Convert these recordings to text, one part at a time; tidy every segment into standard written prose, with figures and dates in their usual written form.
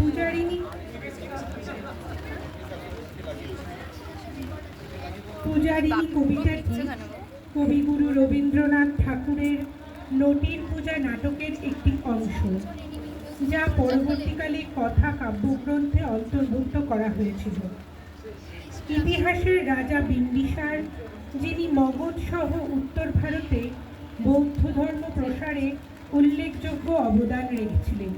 পূজারিণী কবিতাটি কবিগুরু রবীন্দ্রনাথ ঠাকুরের নটির পূজা নাটকের একটি অংশ, যা পরবর্তীকালে কথা কাব্যগ্রন্থে অন্তর্ভুক্ত করা হয়েছিল। ইতিহাসের রাজা বিম্বিসার, যিনি মগধ সহ উত্তর ভারতে বৌদ্ধ ধর্ম প্রসারে উল্লেখযোগ্য অবদান রেখেছিলেন।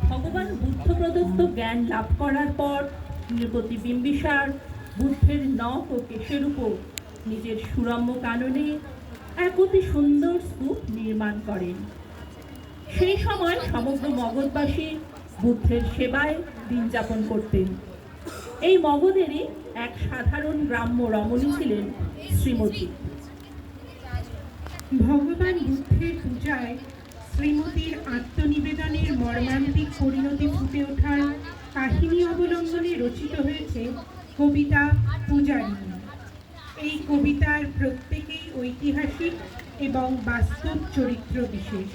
ভগবান বুদ্ধ প্রদত্ত জ্ঞান লাভ করার পর নৃপতি বিম্বিসার বুদ্ধের নখ ও কেশের উপর নিজের সুরম্য কাননে এক অতি সুন্দর স্তূপ নির্মাণ করেন। সেই সময় সমগ্র মগধবাসী বুদ্ধের সেবায় দিন যাপন করতেন। এই মগধেরই এক সাধারণ গ্রাম্য রমণী ছিলেন শ্রীমতী। ভগবান বুদ্ধের পূজায় শ্রীমতীর আত্মনিবেদনের মর্মান্তিক পরিণতি ফুটে ওঠার কাহিনী অবলম্বনে রচিত হয়েছে কবিতা পূজারিণী। এই কবিতার প্রত্যেকেই ঐতিহাসিক এবং বাস্তব চরিত্র বিশেষ।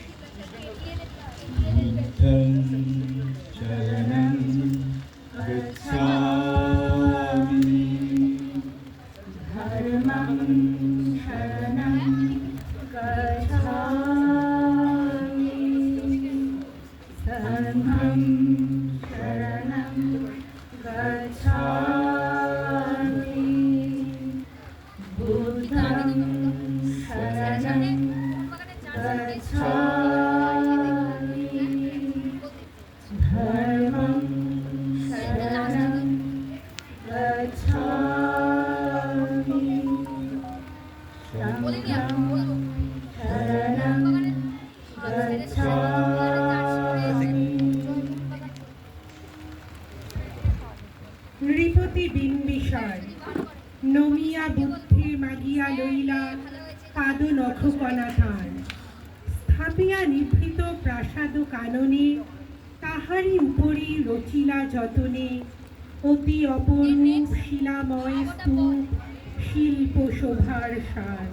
নৃপতি বিম্বিসার নমিয়া বুদ্ধে মাগিয়া লইলা পাদ নখকণা তার, স্থাপিয়া নিভৃত প্রাসাদ কাননে তাহারি উপরি রচিলা যতনে অতি অপরূপ শিলাময় স্তূপ শিল্প শোভার সার।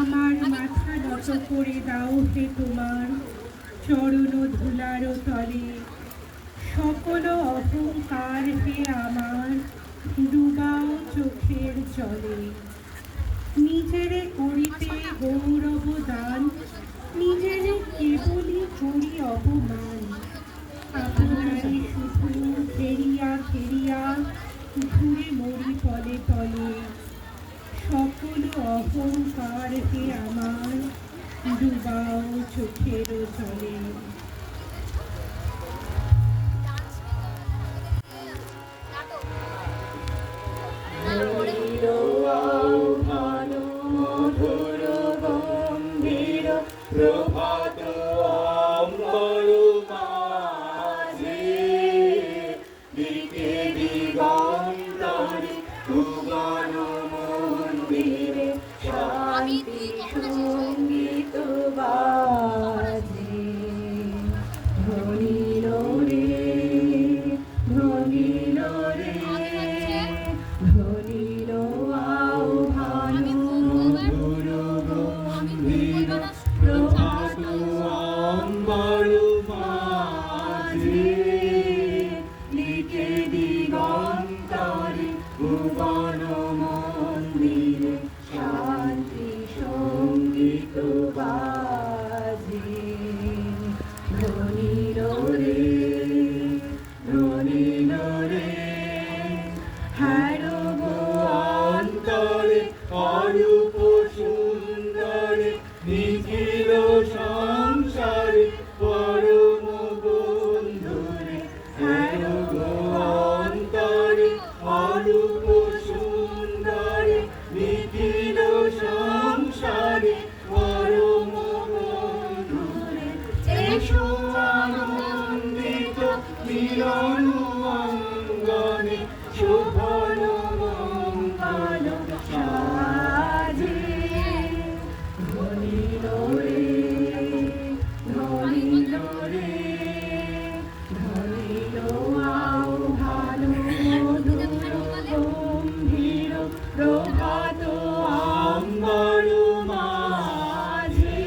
আমার মাথা নত করে দাও হে তোমার চরণ ধুলার তলে, সকল অহংকার হে আমার ডুবাও চোখের জলে। নিজেরে করিতে গৌরব দান, নিজেরে কেবলই করি অপমান, আপনারে শুধু ঘেরিয়া ঘেরিয়া ঘুরে মরি তলে তলে, সকল অহংকার হে আমার ডুবাও চোখের জলে। মধুর গম্ভীর প্রভাত অম্বর মাঝে, দিকে দিগন্তরে ভুবন মন্দিরে শান্তি সঙ্গীত বাজে। ধ্বনিল রে ধ্বনিল রে ধ্বনিল আহ্বান মধুর গম্ভীর প্রভাত অম্বর মাঝে, দিকে দিগন্তরে ভুবন মন্দিরে শান্তি সঙ্গীত বাজে। ধ্বনিল রে ধ্বনিল রে হ্যালো গো অন্তরে অরূপ সুন্দরে, নিখিল সংসারে পরম বন্ধুরে। হ্যালো গো অন্তরে অরূপ সুন্দরে, নিখিল সংসারে পরম বন্ধুরে। এসো আনন্দিত মিলন অঙ্গনে, শোভন মঙ্গল সাজে। ধ্বনিল রে ধ্বনিল রে ধ্বনিল আহ্বান মধুর গম্ভীর প্রভাত অম্বর মাঝে,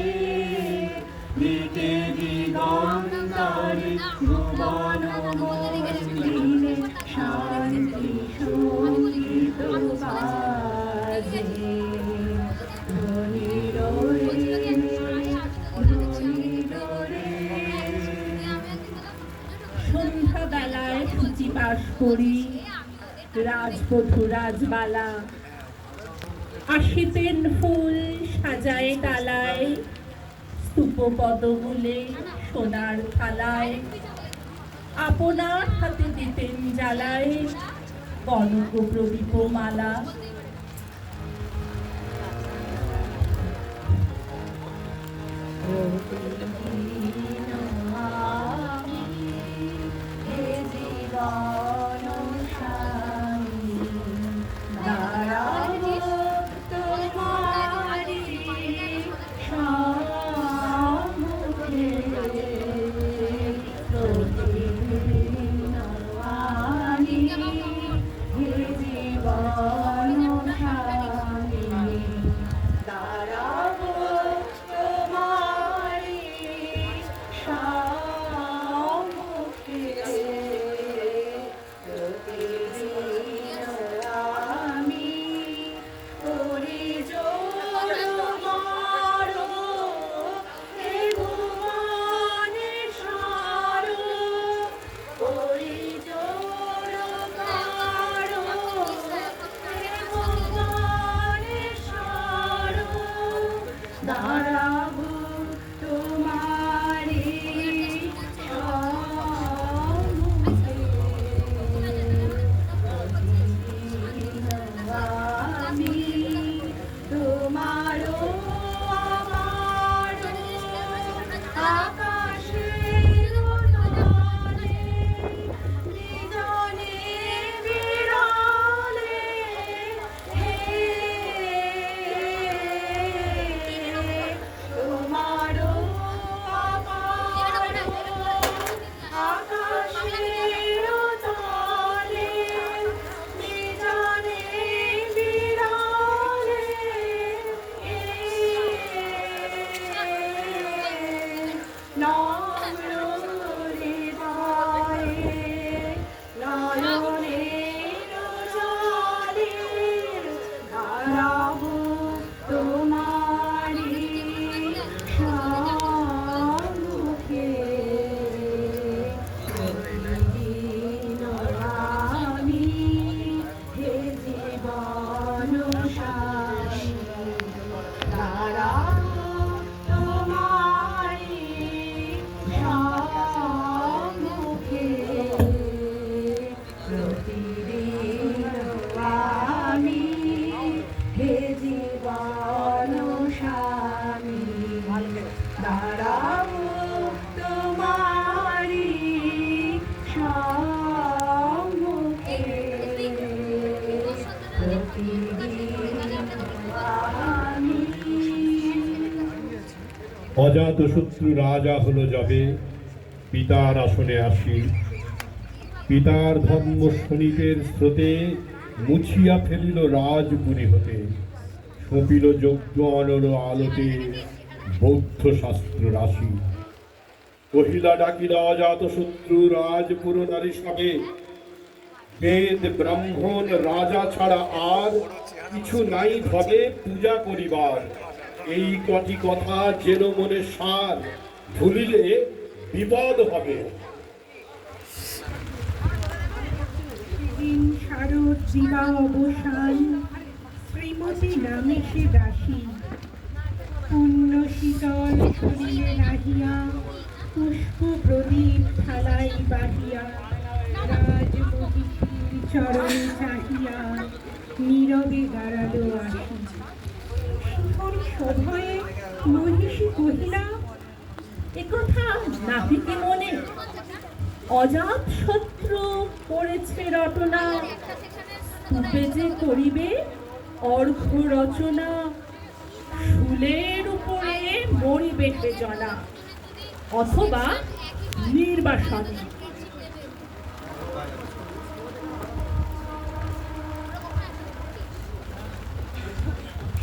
দিকে দিগন্তরে ভুবন মন্দিরে শান্তি সঙ্গীত বাজে। ধ্বনিল রে ধ্বনিল রে। সন্ধ্যাবেলায় সূচি পাশ করি রাজবধূ রাজবালা, আসিতেন ফুল সাজায় ডালায়, স্তূপ পদমূলে সোনার থালায়, আপনার হাতে দিতেন জ্বালায় কনক প্রদীপ মালা। হে জীবন স্বামী, দাঁড়াবো তোমারি সম্মুখে, প্রতিদিন আমি হে জীবন স্বামী, দাঁড়াবো তোমারি সম্মুখে, প্রতিদিন আমি করি জোর মারো, হে ভুবনে সারো, করি জোর মারো, হে ভুবনে সারো, দাঁড়াবো তোমারি সম্মুখে, আমি তোমারও আমারও আকাশের তলে, নিজনে বিরলে, হে অজাতশত্রু রাজা হলো যবে, পিতার আসনে আসি। পিতার ধর্ম শনিতের স্রোতে মুছিয়া ফেলিল রাজপুরী হতে, সঁপিল যজ্ঞ অনল আলোতে বৌদ্ধ শাস্ত্র রাশি। কহিলা ডাকিলা অজাতশত্রু রাজপুর নারী সবে, বেদ ব্রাহ্মণ রাজা ছাড়া আর কিছু নাই ভবে পূজা করিবার। এই কটি কথা যেন মনে সার, ভুলিলে বিপদ হবে। সেদিন শারদ দিবা অবসান, শ্রীমতী নামে সে দাসী। পূর্ণ শীতল শরীরে নাহিয়া, পুষ্প প্রদীপ থালাই বাহিয়া, রাজমহিষীর চরণে চাহিয়া নীরবে দাঁড়ালো আসি। শিখর সভয়ে মহিষী কহিলা, একথা নাহিকে মনে, অজাত শত্রু করেছে রটনা, স্তূপে যে করিবে অর্ঘ রচনা, শুলের উপরে মরিবে সে জনা, অথবা নির্বাসনে।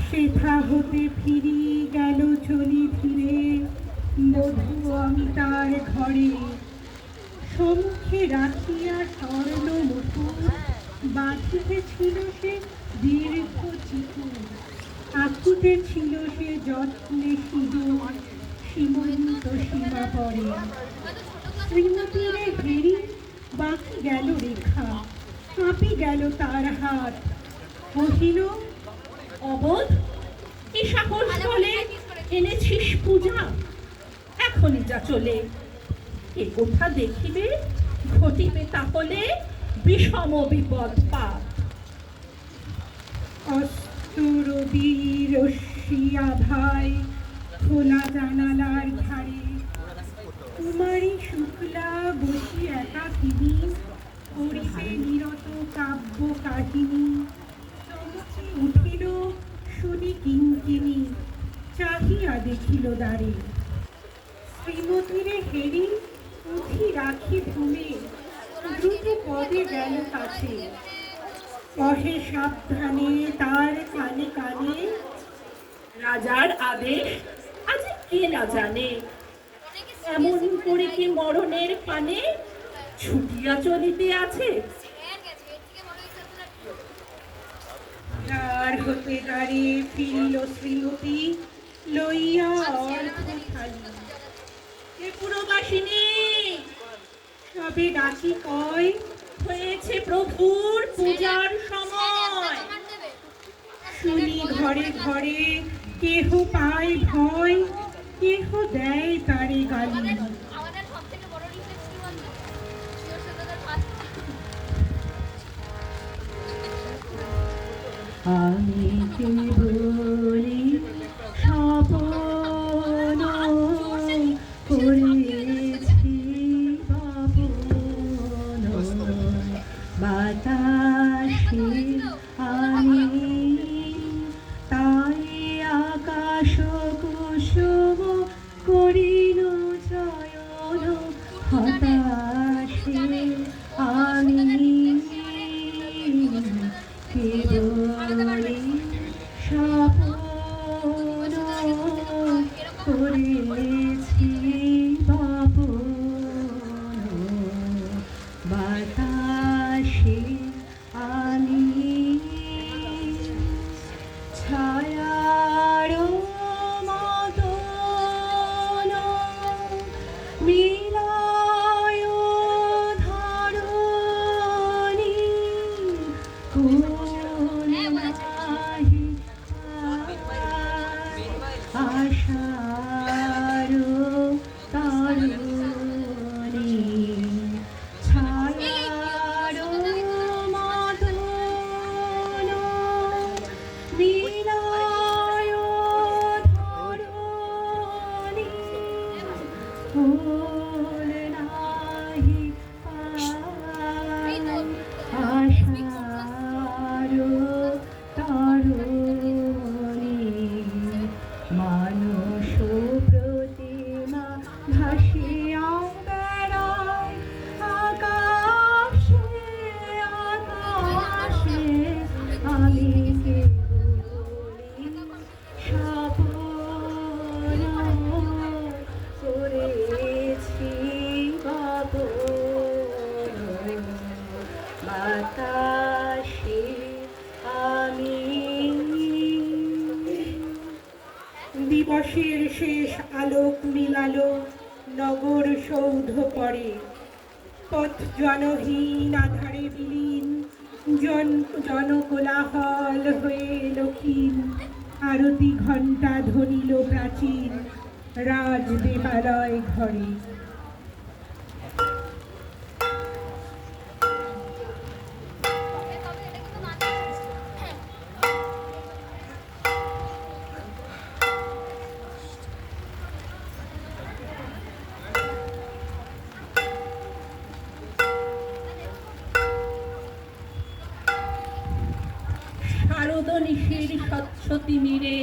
সেথা হতে ফিরি গেল চলি ধীরে, মধু অমিতার ঘরে। সম্মুখে রাখিয়া স্বর্ণ মুকুট, বাঁধিতে ছিল সে দীর্ঘ চিকুট। আকুতে ছিল সে যত্নে সিঁদুর, সীমন্ত সীমা পরে। শ্রীমতীরে হেরি বাকি গেল রেখা, কাঁপি গেল তার হাত। কহিল, অবোধ, কি সাহস বলে এনেছিস পূজা, এখনই যা চলে। এ কথা দেখিবে ঘটিবে তাহলে বিষম বিপদ পাপ। অস্তরবি রশ্মিয়া ভাই খোলা জানালার ধারে, কুমারী শুক্লা বসি একাকিনী, করিবে নিরত কাব্য কাহিনী। চমকে উঠিল শুনি কিঙ্কিনী, চাহিয়া দেখিল দ্বারে। শ্রীমতীরে হেরি পুঁথি রাখি ভূমে, দ্রুত পদে গেল কাছে। কহে সাবধানে তার কানে কানে, রাজার আদেশ আজ কে না জানে, এমন করে কি মরণের পানে ছুটিয়া চলিতে আছে। দ্বার হতে দ্বারে ফিরিল শ্রীমতী, লইয়া অর্ঘ থালি। ত্রিপুরবাসিনী, সবে ডাকি কয়, হয়েছে প্রভুর পূজার সময়। শুনি ঘরে ঘরে কেহ পায় ভয়, কেহ দেয় তারে গালি। আমাদের সব থেকে বড় রিকোয়েস্ট কি বলতো? শিওর সাদার ফার্স্ট আমি কেবলি স্বপ্ন করেছি পাবন, বাতাসে আমি তাই আকাশ কুসুম করিল চয়ন, হতাশে আমি কেবলি স্বপ্ন করেছি বাপন, বাতাসে আমি ছায়ার মদন মিলায় ধারণী, কোন নাহি আশার তারণী, ছায়ার মদন মিলায় ধারণী, কোন নাহি আশার তারণী, মানুষ দিবসের শেষ আলোক মিলালো নগর সৌধ পরে, পথ জনহীন আধারে বিলীন, জনকোলাহল হয়ে এলো ক্ষীণ, আরতি ঘণ্টা ধ্বনিল প্রাচীন রাজ দেবালয় ঘরে। তবে এটা কিন্তু নাচে হ্যাঁ শারদনিশীর স্বচ্ছতি মিরে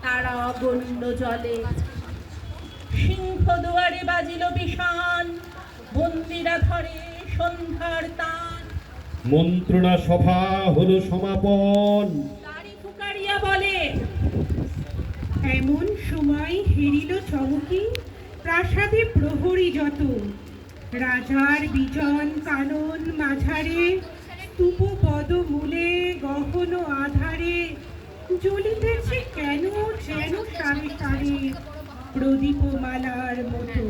তারা বন্য জলে, সিংহ দুয়ারে বাজিল বিষাণ, বন্দিরা ধরে সন্ধ্যার তান। মন্ত্রণা সভা হলো সমাপন। তারি ফুকারিয়া বলে, এমন সময় হেরিল চমকি প্রাসাদে প্রহরী যত, রাজার বিজন কানন মাঝারে, স্তূপ পদমূলে গহন আধারে, জ্বলিতেছে কেন যেন সারে সারে প্রদীপমালার মতো।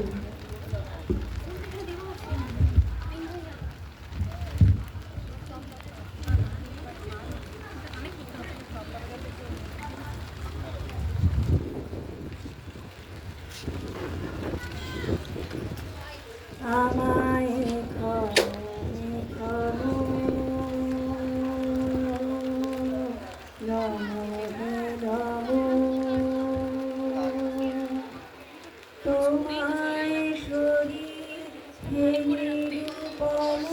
আমায় খনো খনো নমো নমো, তোমায় শরীর ফেলে রূপম,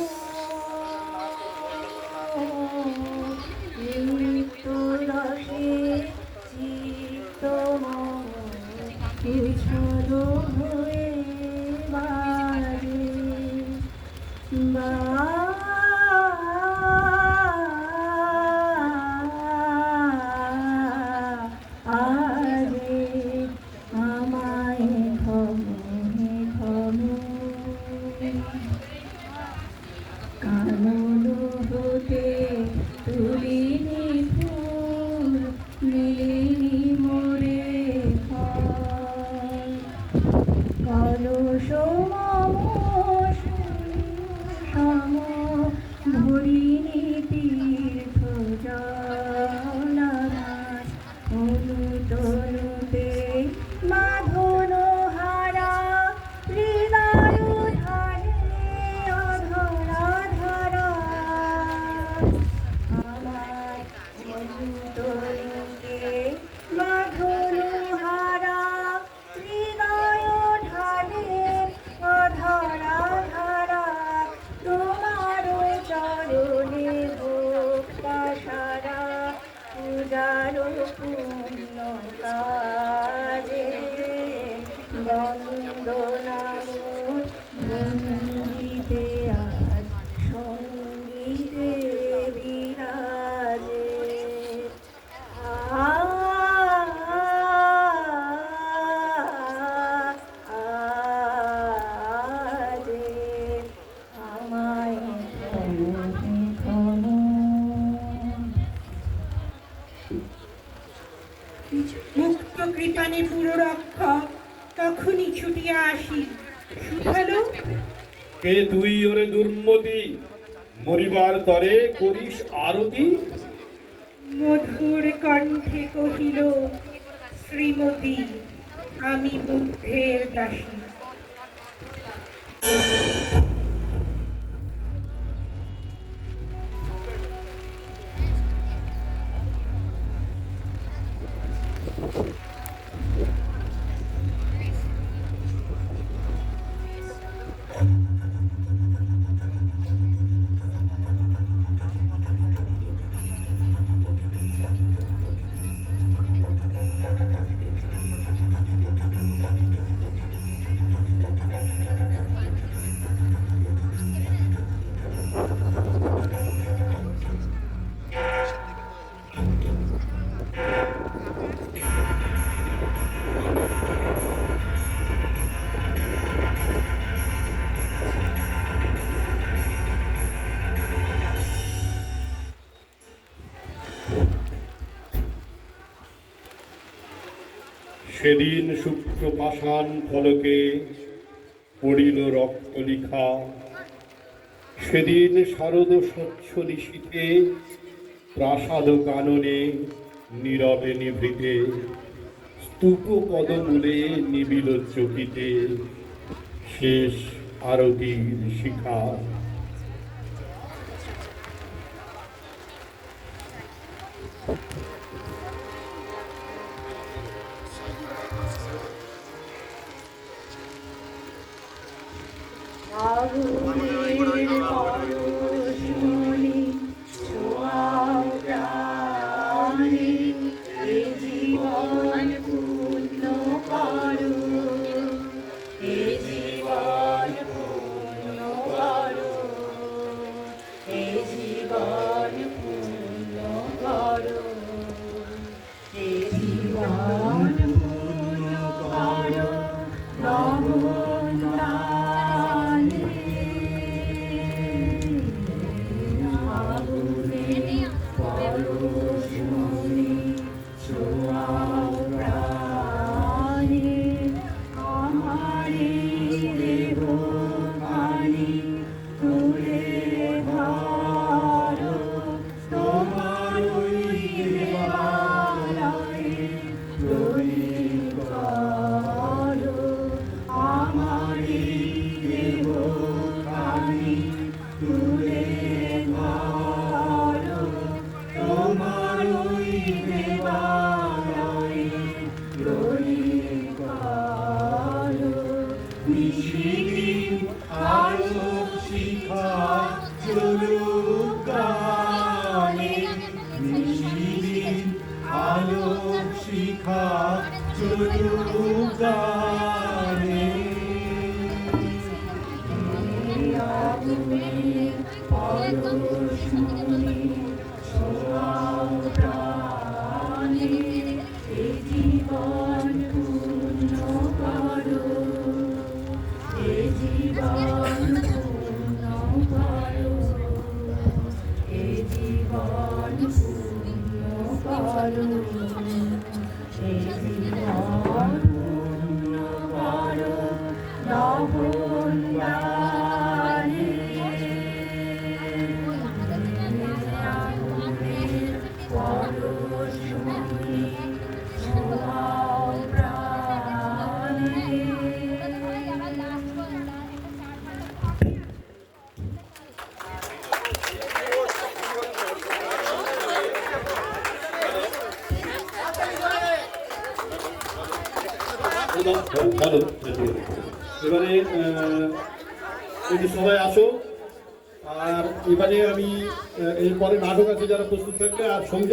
নিত্য রসে চিত্তম উছল হয়ে বাজে আরে আমায় ঘমে ঘমে কানন হতে তুলিনি ফুল, মিলিনি মোরে ফল, কলস মম সম ভরিনি তীর্থ জল, অনুতনুতে মাধন হারা, হৃদয় ধারে অধরা ধারা, আমার অনুতনুতে মাধন হারা, হৃদয় ধারে অধরা ধারা, তোমার চরণে ভক্তা সারা, পূজার পূর্ণ কাজে বন্দনা বন্দিতে আজ সঙ্গীতে বিরাজে। আজে আমায় খনো খনো মুক্ত কৃপানে পুররক্ষক তখনই ছুটিয়া আসি, শুধালো কে তুই ওরে দুর্মতি, মরিবার তরে করিস আরতি? মধুর কণ্ঠে কহিল শ্রীমতী, আমি বুদ্ধের দাসী। সেদিন শুক্র পাষাণ ফলকে পড়িল রক্ত লিখা, সেদিন শারদ স্বচ্ছ নিশীথে প্রাসাদ কাননে নীরবে নিভৃতে স্তূপ পদমূলে নিবিল চকিতে শেষ আরতির শিখা। আগুনের পরশমণি ছোঁয়াও প্রাণে, এ জীবন পূর্ণ করো, এ জীবন পূর্ণ করো, এ জীবন পূর্ণ করো, এ জীবন পূর্ণ করো নবন প্রাণে। আগুনের পরশমণি ছোঁয়াও প্রাণে, আমারে দেহ খানি তুলে ধরো, তোমারই দেবালয়ে তৈরি করো, আমারে দেহ খানি তুলে ধরো, তোমারই দেবালয়ে তৈরি করো। নিশিদিন আলোক শিখা চলুক গানে, নিশিদিন আলোক শিখা চলুক গানে। আগুনের পরশমণি ছোঁয়াও প্রাণে, এ জীবন পূর্ণ করো, এ জীবন পূর্ণ করো, এ জীবন পূর্ণ করো, এ জীবন পূর্ণ করো নবন প্রাণে। আগুনের পরশমণি ছোঁয়াও প্রাণে। ভালো, এবারে একটু সবাই আসো। আর এবারে আমি এরপরে নাটক আছে যারা প্রস্তুত থাকবে আর সঙ্গে